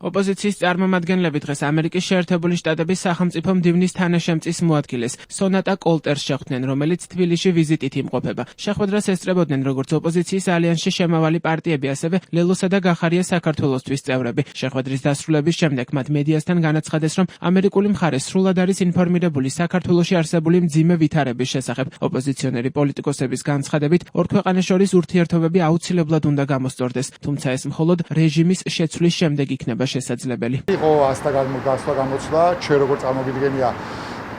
ოპოზიციის წარმომადგენლები დღეს ამერიკის შეერთებული შტატების სახელმწიფო მდივნის თანაშემწის მოადგილეს სონატა კოლტერს შეხვდნენ, რომელიც თბილისში ვიზიტით იმყოფება. შეხვედრას ესწრებოდნენ როგორც ოპოზიციის ალიანსში შემავალი პარტიები, ასევე ლელოსა და გახარია საქართველოსთვის წევრები. შეხვედრის დასრულების შემდეგ მათ მედიასთან განაცხადეს, რომ ამერიკული მხარე სრულად არის ინფორმირებული საქართველოში არსებული მძიმე ვითარების შესახებ. ოპოზიციონერი პოლიტიკოსების განცხადებით, ორ ქვეყანას შორის ურთიერთობები აუცილებლად უნდა გამოსწორდეს, თუმცა ეს მხოლოდ რეჟიმის შეცვლის შემდეგ იქნება შესაძლებელი. იყო ასთა გასვლა გამოცდა, ჩვენ როგორ წარმოგიდგენია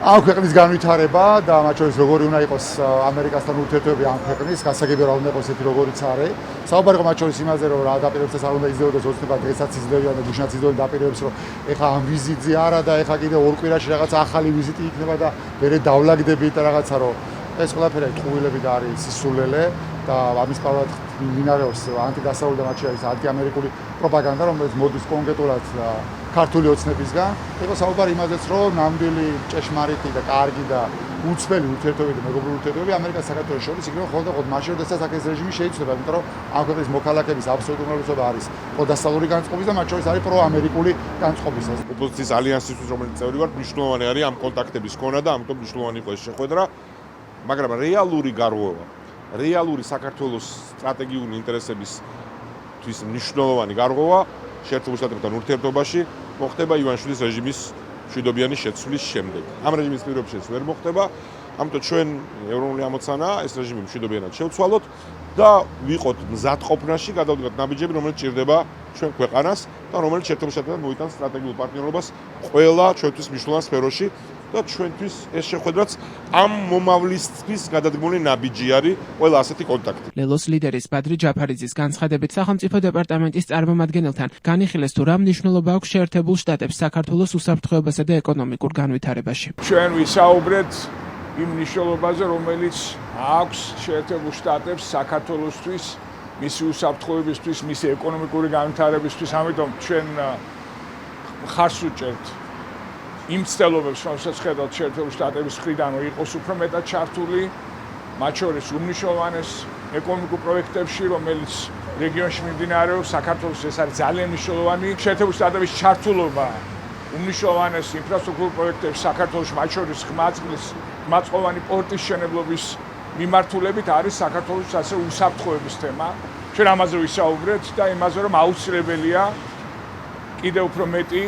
ამ ქვეყნის განვითარება და მათ შორის როგორი უნდა იყოს ამერიკასთან ურთიერთობები ამ ქვეყნის, გასაგებია რა უნდა იყოს ესეთი როგორიც არის. საუბარი იყო მათ შორის იმაზე, რომ რა დაპირებებსაც არ უნდა იზრდებოდეს ოცნება დღესაც იზრდებიან და გუშინაც იზრდებიან დაპირებებს, რომ ეხა ამ ვიზიტზე არა და ეხა კიდე ორ კვირაში რაღაც ახალი ვიზიტი იქნება და მერე დავლაგდებით რაღაცა, რომ ეს ყველაფერი ტყუილები და არის სისულელე და ამის პარალელად მინარევს ანტიდასავლური და მათ შორის ანტიამერიკული პროპაგანდა, რომელიც მოდის კონკრეტულად ქართული ოცნებისგან. იყო საუბარი იმაზეც, რომ ნამდვილი ჭეშმარიტი და კარგი და უცვლელი ურთიერთობები და მეგობრული ურთიერთობები ამერიკას საქართველოს შორის იქნება ხოლმე და მაშინ როდესაც აქ ეს რეჟიმი შეიცვლება, იმიტომ რომ ამ ქვეყნის მოქალაქეების აბსოლუტური უმრავლესობა არის პროდასავლური განწყობის და მათ შორის არის პროამერიკული განწყობის. ოპოზიციის ალიანსისთვის, რომელიც წევრი ვართ, მნიშვნელოვანი არის ამ კონტაქტების ქონა და ამიტომ მნიშვნელოვანი იყო ეს შეხვედრა, მაგრამ რეალური გარღვევა, რეალური საქართველოს სტრატეგიული ინტერესებისთვის მნიშვნელოვანი გარღვევა შეერთებულ შტატებთან ურთიერთობაში მოხდება ივანიშვილის რეჟიმის მშვიდობიანი შეცვლის შემდეგ. ამ რეჟიმის პირობებში ეს ვერ მოხდება, ამიტომ ჩვენ ევროპული ამოცანაა ეს რეჟიმი მშვიდობიანად შევცვალოთ და ვიყოთ მზადყოფნაში, გადავდგათ ნაბიჯები, რომელიც ჭირდება ჩვენ ქვეყანას და რომელიც შეერთებულ შტატებთან მოიტანს სტრატეგიულ პარტნიორობას ყველა ჩვენთვის მნიშვნელოვან სფეროში. და ჩვენთვის ეს შეხვედრაც ამ მომავლისთვის გადადგმული ნაბიჯი არის ყველა ასეთი კონტაქტი. ლელოს ლიდერის ბადრი ჯაფარიძის განცხადებით სახელმწიფო დეპარტამენტის წარმომადგენელთან განიხილეს თუ რა მნიშვნელობა აქვს შეერთებულ შტატებს საქართველოს უსაფრთხოებასა და ეკონომიკურ განვითარებაში. ჩვენ ვისაუბრეთ იმ მნიშვნელობაზე, რომელიც აქვს შეერთებულ შტატებს საქართველოსთვის, მისი უსაფრთხოებისთვის, მისი ეკონომიკური განვითარებისთვის, ამიტომ ჩვენ ხარს უჭერთ იმ ცდილობებს, რომელსაც ხედავთ შეერთებულ შტატების მხრიდან, რომ იყოს უფრო მეტად ჩართული, მათ შორის უმნიშვნელოვანეს ეკონომიკურ პროექტებში, რომელიც რეგიონში მიმდინარეობს, საქართველოს ეს არის ძალიან მნიშვნელოვანი. შეერთებულ შტატების ჩართულობა უმნიშვნელოვანეს ინფრასტრუქტურულ პროექტებში საქართველოში, მათ შორის ხმაწყოვანი პორტის მშენებლობის მიმართულებით არის საქართველოს ასე უსაფრთხოების თემა. ჩვენ ამაზე ვისაუბრეთ და იმაზე, რომ აუცილებელია კიდევ უფრო მეტი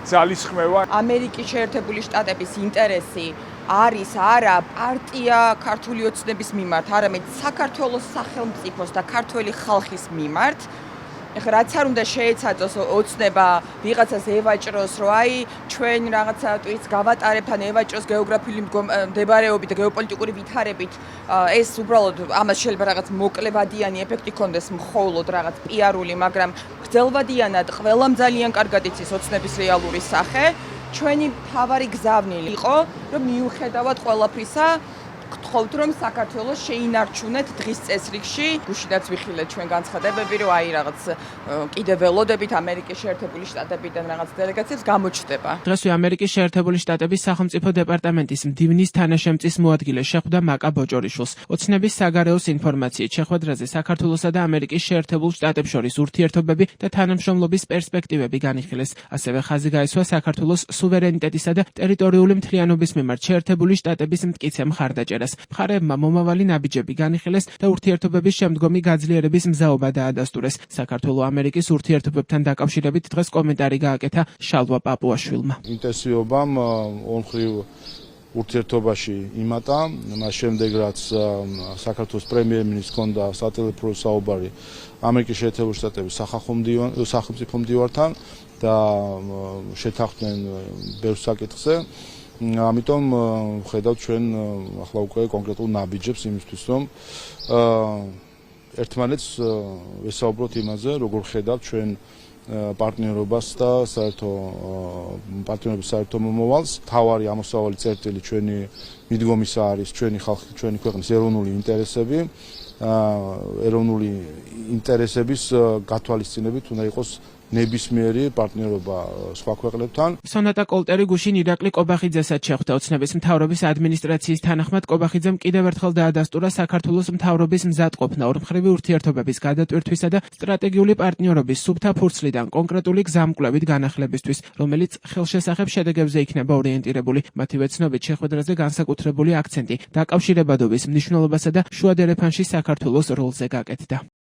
ძალისხმევა. ამერიკის შეერთებული შტატების ინტერესი არის არა პარტია ქართული ოცნების მიმართ, არამედ საქართველოს სახელმწიფოს და ქართველი ხალხის მიმართ. ეხლა რაც არ უნდა შეეცადოს ოცნება ვიღაცას ევაჭროს, რომ აი ჩვენ რაღაცა ტვირთს გავატარებთ, ან ევაჭროს გეოგრაფიული მდებარეობით და გეოპოლიტიკური ვითარებით, ეს უბრალოდ ამას შეიძლება რაღაც მოკლევადიანი ეფექტი ქონდეს, მხოლოდ რაღაც პიარული, მაგრამ გრძელვადიანად ყველამ ძალიან კარგად იცის ოცნების რეალური სახე. ჩვენი მთავარი გზავნილი იყო, რომ მიუხედავად ყველაფრისა გთხოვთ, რომ საქართველოს შეინარჩუნეთ დღის წესრიგში. გუშინაც ვიხილეთ ჩვენ განცხადებები, რომ აი რაღაც კიდევ ველოდებით ამერიკის შეერთებული შტატებიდან რაღაც დელეგაციებს გამოჩნდება. დღესვე ამერიკის შეერთებული შტატების სახელმწიფო დეპარტამენტის მდივნის თანაშემწის მოადგილე შეხვდა მაკა ბოჭორიშვილს. ოცნების საგარეოს ინფორმაციით შეხვედრაზე საქართველოსა და ამერიკის შეერთებულ შტატებს შორის ურთიერთობები და თანამშრომლობის პერსპექტივები განიხილეს. ასევე ხაზი გაესვა საქართველოს სუვერენიტეტისა და ტერიტორიული მთლიანობის მიმართ შეერთებული შტატების მტკიცე მხარდაჭერას. მხარეებმა მომავალი ნაბიჯები განიხილეს და ურთიერთობების შემდგომი გაძლიერების მზაობა დაადასტურეს. საქართველო-ამერიკის ურთიერთობებთან დაკავშირებით დღეს კომენტარი გააკეთა შალვა პაპუაშვილმა. ინტენსივობამ ორმხრივ ურთიერთობაში იმატა, მას შემდეგ რაც საქართველოს პრემიერ-მინისტრს ჰქონდა სატელეფონო საუბარი ამერიკის შეერთებულ შტატების სახელმწიფო მდივართან და შეთანხმდნენ ბევრ საკითხზე. ამიტომ ხედავთ ჩვენ ახლა უკვე კონკრეტულ ნაბიჯებს იმისთვის, რომ ერთმანეთს ვესაუბროთ იმაზე, როგორ ხედავთ ჩვენ პარტნიორობას და პარტნიორობის საერთო მომავალს. თავარი ამოსავალი წერტილი ჩვენი მიდგომისა არის ჩვენი ხალხი, ჩვენი ქვეყნის ეროვნული ინტერესები. ეროვნული ინტერესების გათვალისწინებით უნდა იყოს ნებისმიერი პარტნიორობა სხვა ქვეყნებთან. სონატა კოლტერი გუშინ ირაკლი კობახიძესაც შეხვდა ოცნების მთავრობის ადმინისტრაციის თანახმად. კობახიძემ კიდევ ერთხელ დაადასტურა საქართველოს მთავრობის მზადყოფნა ორმხრივი ურთიერთობების გადატვირთვისა და სტრატეგიული პარტნიორობის სუფთა ფურცლიდან კონკრეტული გზამკვლევით განახლებისთვის, რომელიც ხელშესახებ შედეგებზე იქნება ორიენტირებული. მათივე ცნობით შეხვედრაზე განსაკუთრებული აქცენტი დაკავშირებადობის მნიშვნელობასა და შუა დერეფანში საქართველოს როლზე გაკეთდა.